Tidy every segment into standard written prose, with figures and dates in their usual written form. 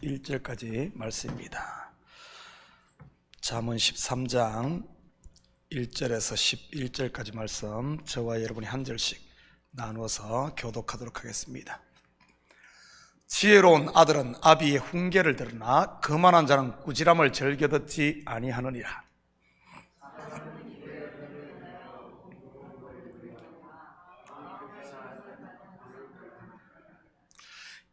11절까지 말씀입니다. 잠언 13장 1절에서 11절까지 말씀 저와 여러분이 한 절씩 나누어서 교독하도록 하겠습니다. 지혜로운 아들은 아비의 훈계를 들으나 거만한 자는 꾸지람을 즐겨 듣지 아니하느니라.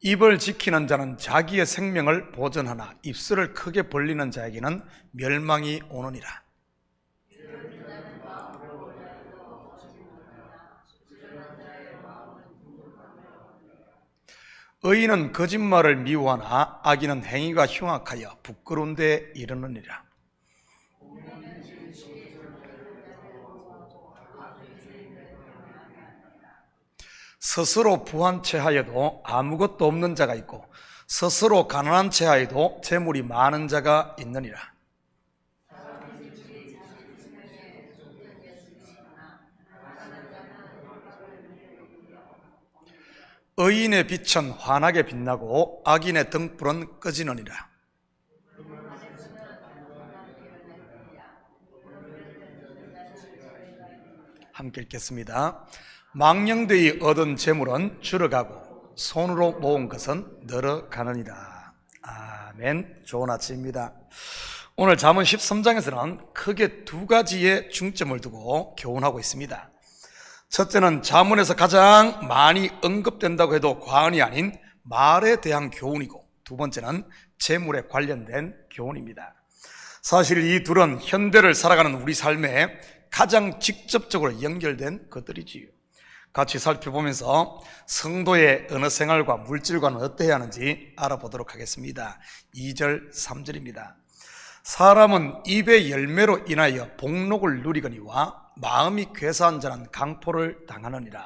입을 지키는 자는 자기의 생명을 보전하나 입술을 크게 벌리는 자에게는 멸망이 오느니라. 의인은 거짓말을 미워하나 악인은 행위가 흉악하여 부끄러운 데 이르느니라. 스스로 부한 체하여도 아무것도 없는 자가 있고 스스로 가난한 체하여도 재물이 많은 자가 있느니라. 의인의 빛은 환하게 빛나고 악인의 등불은 꺼지느니라. 함께 읽겠습니다. 망령되이 얻은 재물은 줄어가고 손으로 모은 것은 늘어가느니라. 아멘. 좋은 아침입니다. 오늘 잠언 13장에서는 크게 두 가지의 중점을 두고 교훈하고 있습니다. 첫째는 잠언에서 가장 많이 언급된다고 해도 과언이 아닌 말에 대한 교훈이고, 두 번째는 재물에 관련된 교훈입니다. 사실 이 둘은 현대를 살아가는 우리 삶에 가장 직접적으로 연결된 것들이지요. 같이 살펴보면서 성도의 언어 생활과 물질과는 어떠해야 하는지 알아보도록 하겠습니다. 2절, 3절입니다. 사람은 입의 열매로 인하여 복록을 누리거니와 마음이 괴사한 자는 강포를 당하느니라.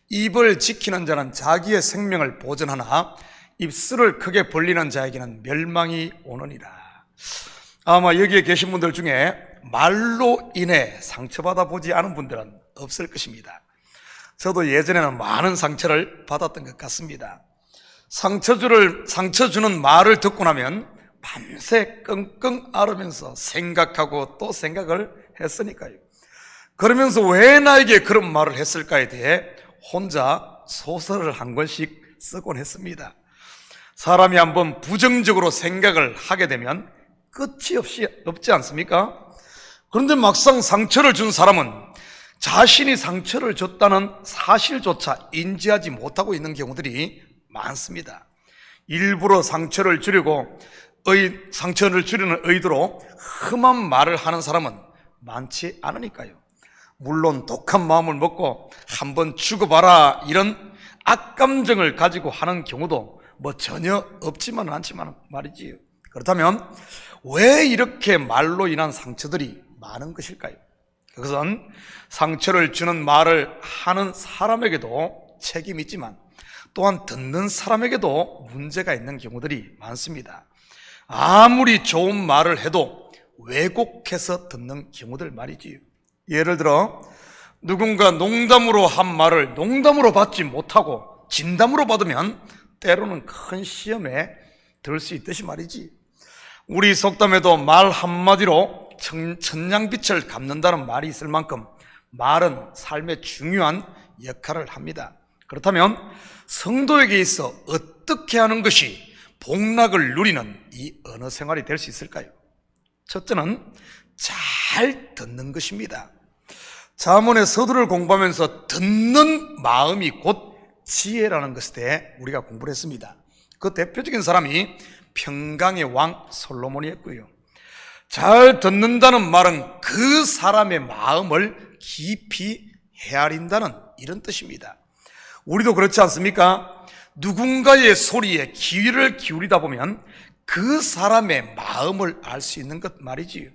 입을 지키는 자는 자기의 생명을 보전하나 입술을 크게 벌리는 자에게는 멸망이 오느니라. 아마 여기에 계신 분들 중에 말로 인해 상처받아 보지 않은 분들은 없을 것입니다. 저도 예전에는 많은 상처를 받았던 것 같습니다. 상처 주는 말을 듣고 나면 밤새 끙끙 앓으면서 생각하고 또 생각을 했으니까요. 그러면서 왜 나에게 그런 말을 했을까에 대해 혼자 소설을 한 권씩 쓰곤 했습니다. 사람이 한번 부정적으로 생각을 하게 되면 끝이 없지 않습니까? 그런데 막상 상처를 준 사람은 자신이 상처를 줬다는 사실조차 인지하지 못하고 있는 경우들이 많습니다. 일부러 상처를 주려는 의도로 험한 말을 하는 사람은 많지 않으니까요. 물론 독한 마음을 먹고 한번 죽어봐라 이런 악감정을 가지고 하는 경우도 전혀 없지만은 않지만 말이지요. 그렇다면 왜 이렇게 말로 인한 상처들이 많은 것일까요? 그것은 상처를 주는 말을 하는 사람에게도 책임이 있지만 또한 듣는 사람에게도 문제가 있는 경우들이 많습니다. 아무리 좋은 말을 해도 왜곡해서 듣는 경우들 말이지요. 예를 들어 누군가 농담으로 한 말을 농담으로 받지 못하고 진담으로 받으면 때로는 큰 시험에 들 수 있듯이 말이지. 우리 속담에도 말 한마디로 천냥빛을 갚는다는 말이 있을 만큼 말은 삶의 중요한 역할을 합니다. 그렇다면 성도에게 있어 어떻게 하는 것이 복락을 누리는 이 언어 생활이 될 수 있을까요? 첫째는 잘 듣는 것입니다. 잠언의 서두를 공부하면서 듣는 마음이 곧 지혜라는 것에 대해 우리가 공부를 했습니다. 그 대표적인 사람이 평강의 왕 솔로몬이었고요. 잘 듣는다는 말은 그 사람의 마음을 깊이 헤아린다는 이런 뜻입니다. 우리도 그렇지 않습니까? 누군가의 소리에 귀를 기울이다 보면 그 사람의 마음을 알 수 있는 것 말이지요.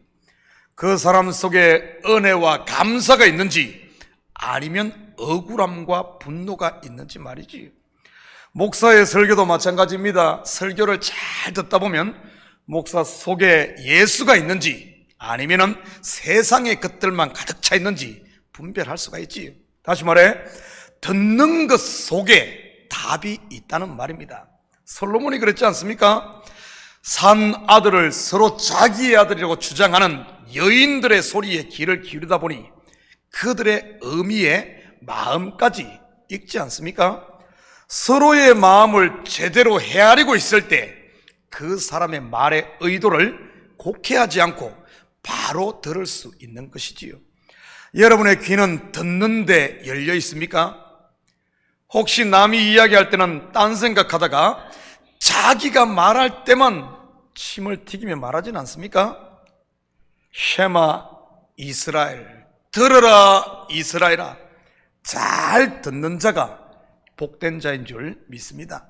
그 사람 속에 은혜와 감사가 있는지 아니면 억울함과 분노가 있는지 말이지요. 목사의 설교도 마찬가지입니다. 설교를 잘 듣다 보면 목사 속에 예수가 있는지 아니면 세상의 것들만 가득 차 있는지 분별할 수가 있지요. 다시 말해 듣는 것 속에 답이 있다는 말입니다. 솔로몬이 그랬지 않습니까? 산 아들을 서로 자기의 아들이라고 주장하는 여인들의 소리에 귀를 기울이다 보니 그들의 의미에 마음까지 읽지 않습니까? 서로의 마음을 제대로 헤아리고 있을 때 그 사람의 말의 의도를 곡해하지 않고 바로 들을 수 있는 것이지요. 여러분의 귀는 듣는데 열려 있습니까? 혹시 남이 이야기할 때는 딴 생각하다가 자기가 말할 때만 침을 튀기며 말하진 않습니까? 쉐마 이스라엘, 들으라 이스라엘아, 잘 듣는 자가 복된 자인 줄 믿습니다.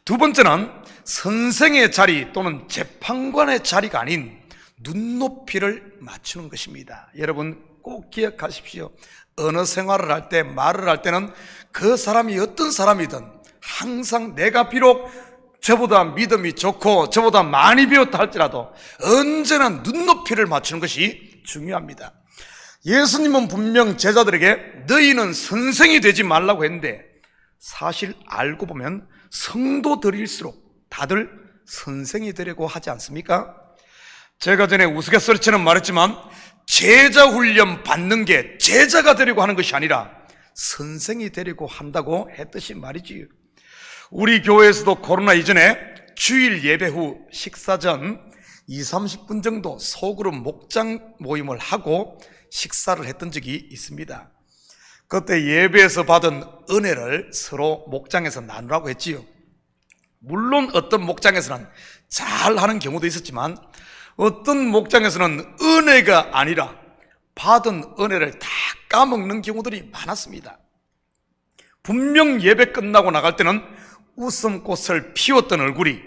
두 번째는 선생의 자리 또는 재판관의 자리가 아닌 눈높이를 맞추는 것입니다. 여러분 꼭 기억하십시오. 언어 생활을 할 때, 말을 할 때는 그 사람이 어떤 사람이든 항상 내가 비록 저보다 믿음이 좋고 저보다 많이 배웠다 할지라도 언제나 눈높이를 맞추는 것이 중요합니다. 예수님은 분명 제자들에게 너희는 선생이 되지 말라고 했는데 사실 알고 보면 성도들일수록 다들 선생이 되려고 하지 않습니까? 제가 전에 우스갯소리처럼 말했지만 제자 훈련 받는 게 제자가 되려고 하는 것이 아니라 선생이 되려고 한다고 했듯이 말이지요. 우리 교회에서도 코로나 이전에 주일 예배 후 식사 전 20-30분 정도 소그룹 목장 모임을 하고 식사를 했던 적이 있습니다. 그때 예배에서 받은 은혜를 서로 목장에서 나누라고 했지요. 물론 어떤 목장에서는 잘하는 경우도 있었지만 어떤 목장에서는 은혜가 아니라 받은 은혜를 다 까먹는 경우들이 많았습니다. 분명 예배 끝나고 나갈 때는 웃음꽃을 피웠던 얼굴이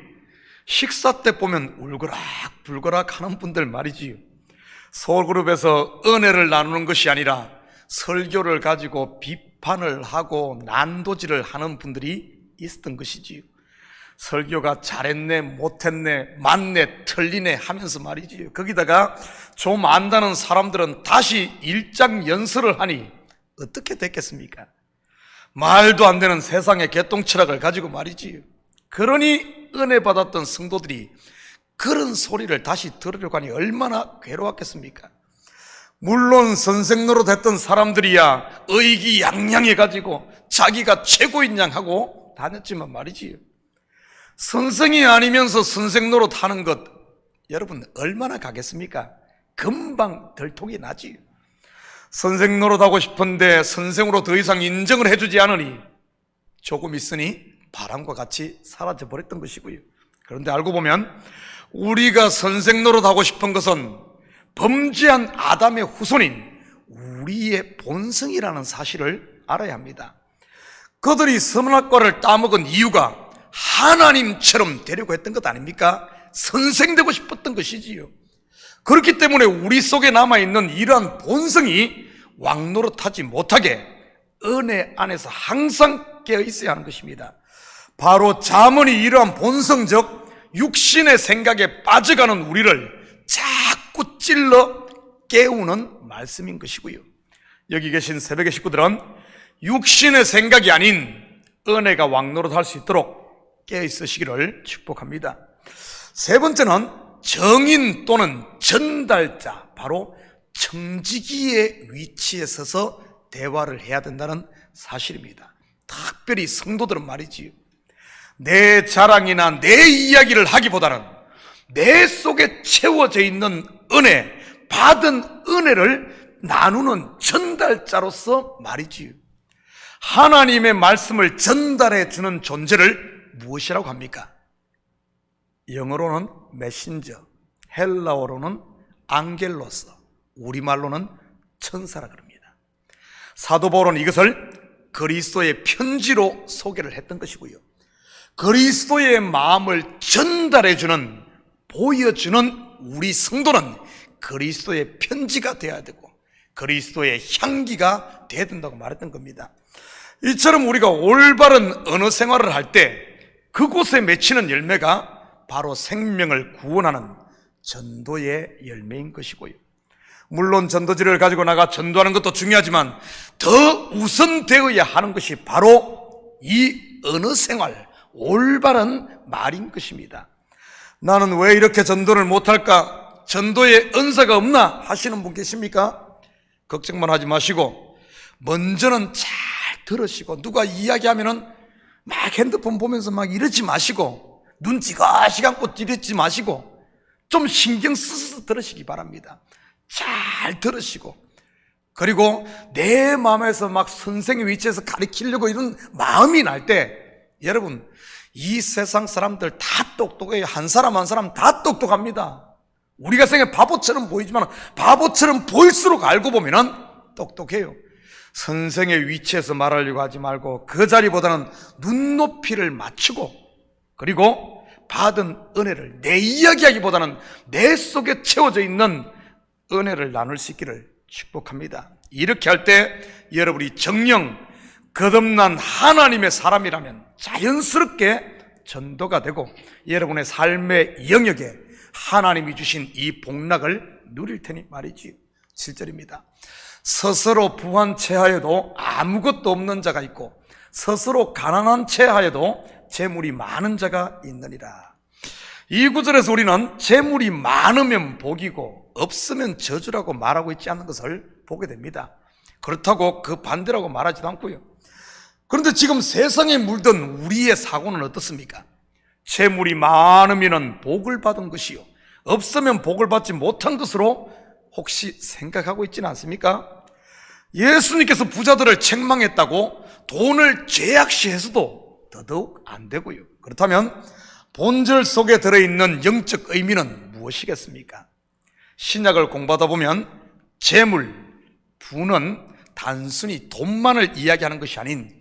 식사 때 보면 울거락불거락 하는 분들 말이지요. 소그룹에서 은혜를 나누는 것이 아니라 설교를 가지고 비판을 하고 난도질을 하는 분들이 있었던 것이지요. 설교가 잘했네, 못했네, 맞네, 틀리네 하면서 말이지요. 거기다가 좀 안다는 사람들은 다시 일장 연설을 하니 어떻게 됐겠습니까? 말도 안 되는 세상의 개똥철학을 가지고 말이지요. 그러니 은혜 받았던 성도들이 그런 소리를 다시 들으려고 하니 얼마나 괴로웠겠습니까? 물론 선생 노릇했던 사람들이야 의기양양해가지고 자기가 최고인 양 하고 다녔지만 말이지요. 선생이 아니면서 선생 노릇하는 것 여러분 얼마나 가겠습니까? 금방 들통이 나지요. 선생 노릇하고 싶은데 선생으로 더 이상 인정을 해주지 않으니 조금 있으니 바람과 같이 사라져버렸던 것이고요. 그런데 알고 보면 우리가 선생 노릇하고 싶은 것은 범죄한 아담의 후손인 우리의 본성이라는 사실을 알아야 합니다. 그들이 선악과를 따먹은 이유가 하나님처럼 되려고 했던 것 아닙니까? 선생되고 싶었던 것이지요. 그렇기 때문에 우리 속에 남아있는 이러한 본성이 왕노릇하지 못하게 은혜 안에서 항상 깨어있어야 하는 것입니다. 바로 잠언이 이러한 본성적 육신의 생각에 빠져가는 우리를 자꾸 찔러 깨우는 말씀인 것이고요. 여기 계신 새벽의 식구들은 육신의 생각이 아닌 은혜가 왕노릇할 수 있도록 깨어있으시기를 축복합니다. 세 번째는 정인 또는 전달자, 바로 청지기의 위치에 서서 대화를 해야 된다는 사실입니다. 특별히 성도들은 말이지요, 내 자랑이나 내 이야기를 하기보다는 내 속에 채워져 있는 은혜, 받은 은혜를 나누는 전달자로서 말이지요. 하나님의 말씀을 전달해 주는 존재를 무엇이라고 합니까? 영어로는 메신저, 헬라어로는 앙겔로스, 우리말로는 천사라 그럽니다. 사도 바울은 이것을 그리스도의 편지로 소개를 했던 것이고요. 그리스도의 마음을 전달해 주는, 보여주는 우리 성도는 그리스도의 편지가 되어야 되고 그리스도의 향기가 되어야 된다고 말했던 겁니다. 이처럼 우리가 올바른 언어 생활을 할 때 그곳에 맺히는 열매가 바로 생명을 구원하는 전도의 열매인 것이고요. 물론 전도지를 가지고 나가 전도하는 것도 중요하지만 더 우선되어야 하는 것이 바로 이 언어 생활, 올바른 말인 것입니다. 나는 왜 이렇게 전도를 못할까? 전도에 은사가 없나? 하시는 분 계십니까? 걱정만 하지 마시고 먼저는 잘 들으시고, 누가 이야기하면은 막 핸드폰 보면서 막 이러지 마시고, 눈 찌그시 감고 이러지 마시고 좀 신경 쓰셔서 들으시기 바랍니다. 잘 들으시고, 그리고 내 마음에서 막 선생의 위치에서 가르치려고 이런 마음이 날 때, 여러분, 이 세상 사람들 다 똑똑해요. 한 사람 한 사람 다 똑똑합니다. 우리가 생각해 바보처럼 보이지만 바보처럼 보일수록 알고 보면은 똑똑해요. 선생의 위치에서 말하려고 하지 말고 그 자리보다는 눈높이를 맞추고, 그리고 받은 은혜를 내 이야기하기보다는 내 속에 채워져 있는 은혜를 나눌 수 있기를 축복합니다. 이렇게 할 때 여러분이 정령 거듭난 하나님의 사람이라면 자연스럽게 전도가 되고 여러분의 삶의 영역에 하나님이 주신 이 복락을 누릴 테니 말이지. 7절입니다. 스스로 부한 체하여도 아무것도 없는 자가 있고 스스로 가난한 체하여도 재물이 많은 자가 있느니라. 이 구절에서 우리는 재물이 많으면 복이고 없으면 저주라고 말하고 있지 않는 것을 보게 됩니다. 그렇다고 그 반대라고 말하지도 않고요. 그런데 지금 세상에 물든 우리의 사고는 어떻습니까? 재물이 많으면 복을 받은 것이요, 없으면 복을 받지 못한 것으로 혹시 생각하고 있지는 않습니까? 예수님께서 부자들을 책망했다고 돈을 죄악시해서도 더더욱 안 되고요. 그렇다면 본절 속에 들어있는 영적 의미는 무엇이겠습니까? 신약을 공부하다 보면 재물, 부는 단순히 돈만을 이야기하는 것이 아닌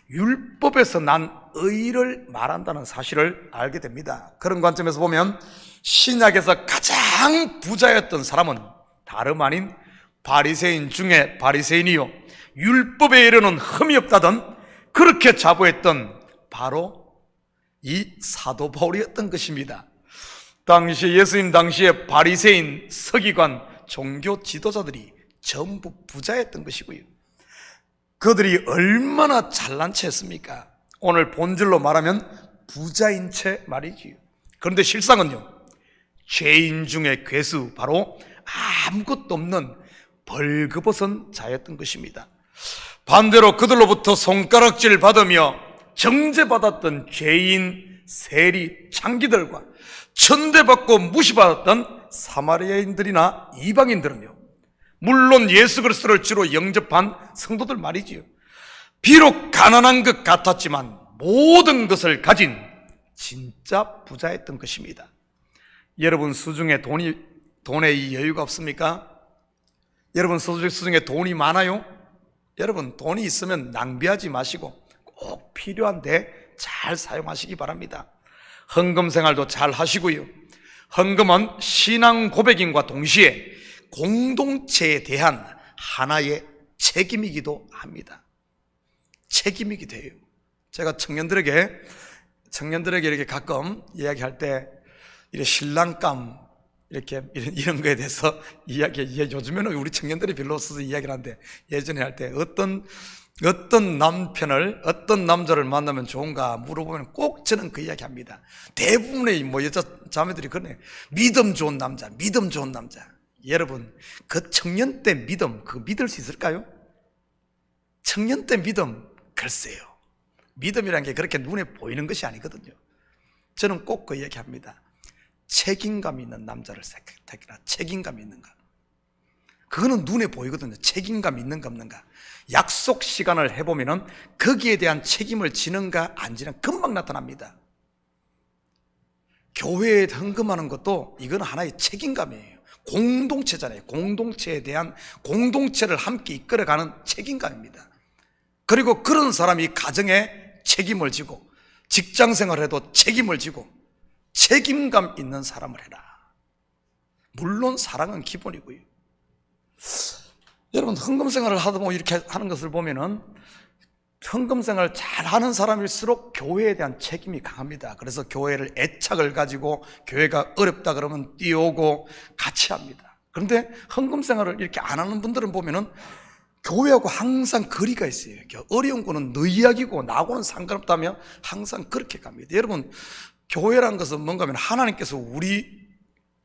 율법에서 난 의를 말한다는 사실을 알게 됩니다. 그런 관점에서 보면 신약에서 가장 부자였던 사람은 다름 아닌 바리새인 중에 바리새인이요, 율법에 이르는 흠이 없다던 그렇게 자부했던 바로 이 사도 바울이었던 것입니다. 당시 예수님 당시에 바리새인, 서기관, 종교 지도자들이 전부 부자였던 것이고요. 그들이 얼마나 잘난 체였습니까? 오늘 본질로 말하면 부자인 채 말이지요. 그런데 실상은요, 죄인 중에 괴수, 바로 아무것도 없는 벌거벗은 자였던 것입니다. 반대로 그들로부터 손가락질 받으며 정죄받았던 죄인, 세리, 창기들과 천대받고 무시받았던 사마리아인들이나 이방인들은요, 물론 예수 그리스도를 주로 영접한 성도들 말이지요, 비록 가난한 것 같았지만 모든 것을 가진 진짜 부자였던 것입니다. 여러분 수중에 돈에 이 여유가 없습니까? 여러분 수중에 돈이 많아요? 여러분 돈이 있으면 낭비하지 마시고 꼭 필요한데 잘 사용하시기 바랍니다. 헌금 생활도 잘 하시고요. 헌금은 신앙 고백인과 동시에 공동체에 대한 하나의 책임이기도 합니다. 책임이기도 해요. 제가 청년들에게 이렇게 가끔 이야기할 때 이렇게 신랑감 이런 거에 대해서 요즘에는 우리 청년들이 별로 없어서 이야기를 하는데, 예전에 할 때 어떤 어떤 남자를 만나면 좋은가 물어보면 꼭 저는 그 이야기 합니다. 대부분의 여자 자매들이 그러네. 믿음 좋은 남자. 여러분, 그 청년 때 믿음, 그거 믿을 수 있을까요? 청년 때 믿음, 글쎄요. 믿음이라는 게 그렇게 눈에 보이는 것이 아니거든요. 저는 꼭 그 이야기 합니다. 책임감 있는 남자를 택해라. 책임감 있는가? 그거는 눈에 보이거든요. 책임감 있는가 없는가. 약속 시간을 해보면은 거기에 대한 책임을 지는가 안 지는가 금방 나타납니다. 교회에 헌금하는 것도 이건 하나의 책임감이에요. 공동체잖아요. 공동체에 대한, 공동체를 함께 이끌어가는 책임감입니다. 그리고 그런 사람이 가정에 책임을 지고 직장 생활을 해도 책임을 지고 책임감 있는 사람을 해라. 물론 사랑은 기본이고요. 여러분, 헌금 생활을 하다 보면 이렇게 하는 것을 보면은 헌금 생활을 잘 하는 사람일수록 교회에 대한 책임이 강합니다. 그래서 교회를 애착을 가지고 교회가 어렵다 그러면 뛰어오고 같이 합니다. 그런데 헌금 생활을 이렇게 안 하는 분들은 보면은 교회하고 항상 거리가 있어요. 어려운 거는 너 이야기고 나하고는 상관없다며 항상 그렇게 갑니다. 여러분, 교회란 것은 뭔가 하면 하나님께서 우리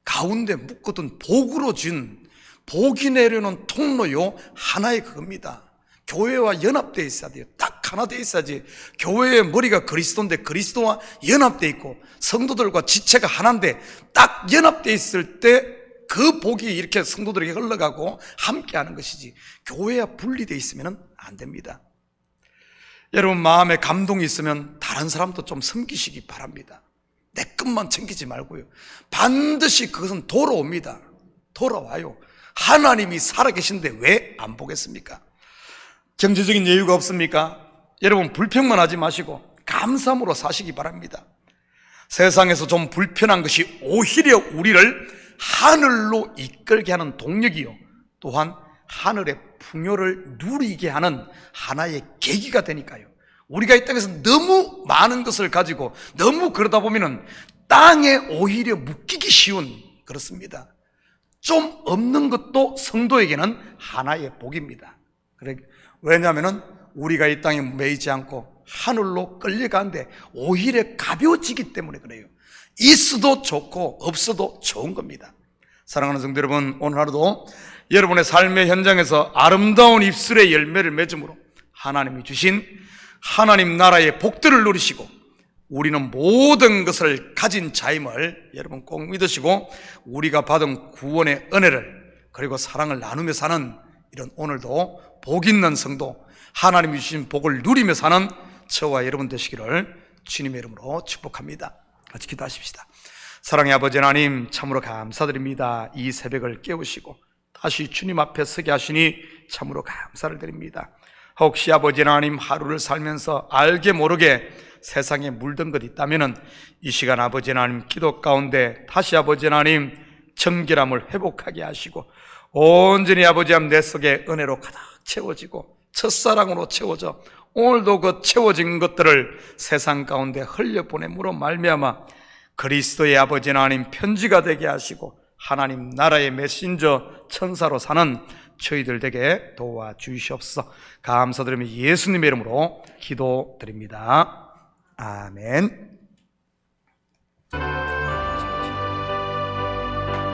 가운데 묶어둔 복으로 준 복이 내려오는 통로요 하나의 그겁니다. 교회와 연합되어 있어야 돼요. 딱 하나 되어 있어야지. 교회의 머리가 그리스도인데 그리스도와 연합되어 있고 성도들과 지체가 하나인데 딱 연합되어 있을 때 그 복이 이렇게 성도들에게 흘러가고 함께하는 것이지, 교회와 분리되어 있으면 안 됩니다. 여러분 마음에 감동이 있으면 다른 사람도 좀 섬기시기 바랍니다. 내 것만 챙기지 말고요. 반드시 그것은 돌아옵니다. 돌아와요. 하나님이 살아계신데 왜 안 보겠습니까? 경제적인 여유가 없습니까? 여러분 불평만 하지 마시고 감사함으로 사시기 바랍니다. 세상에서 좀 불편한 것이 오히려 우리를 하늘로 이끌게 하는 동력이요, 또한 하늘의 풍요를 누리게 하는 하나의 계기가 되니까요. 우리가 이 땅에서 너무 많은 것을 가지고 너무 그러다 보면은 땅에 오히려 묶이기 쉬운, 그렇습니다. 좀 없는 것도 성도에게는 하나의 복입니다. 왜냐하면 우리가 이 땅에 매이지 않고 하늘로 끌려가는데 오히려 가벼워지기 때문에 그래요. 있어도 좋고 없어도 좋은 겁니다. 사랑하는 성도 여러분, 오늘 하루도 여러분의 삶의 현장에서 아름다운 입술의 열매를 맺음으로 하나님이 주신 하나님 나라의 복들을 누리시고 우리는 모든 것을 가진 자임을 여러분 꼭 믿으시고 우리가 받은 구원의 은혜를 그리고 사랑을 나누며 사는 이런 오늘도 복 있는 성도, 하나님이 주신 복을 누리며 사는 저와 여러분 되시기를 주님의 이름으로 축복합니다. 같이 기도하십시다. 사랑의 아버지 하나님, 참으로 감사드립니다. 이 새벽을 깨우시고 다시 주님 앞에 서게 하시니 참으로 감사를 드립니다. 혹시 아버지 하나님 하루를 살면서 알게 모르게 세상에 물든 것 있다면 이 시간 아버지 하나님 기도 가운데 다시 아버지 하나님 정결함을 회복하게 하시고 온전히 아버지 하나님 내 속에 은혜로 가득 채워지고 첫사랑으로 채워져 오늘도 그 채워진 것들을 세상 가운데 흘려보냄으로 말미암아 그리스도의 아버지 하나님 편지가 되게 하시고 하나님 나라의 메신저 천사로 사는 저희들 되게 도와주시옵소서. 감사드리며 예수님의 이름으로 기도드립니다. 아멘.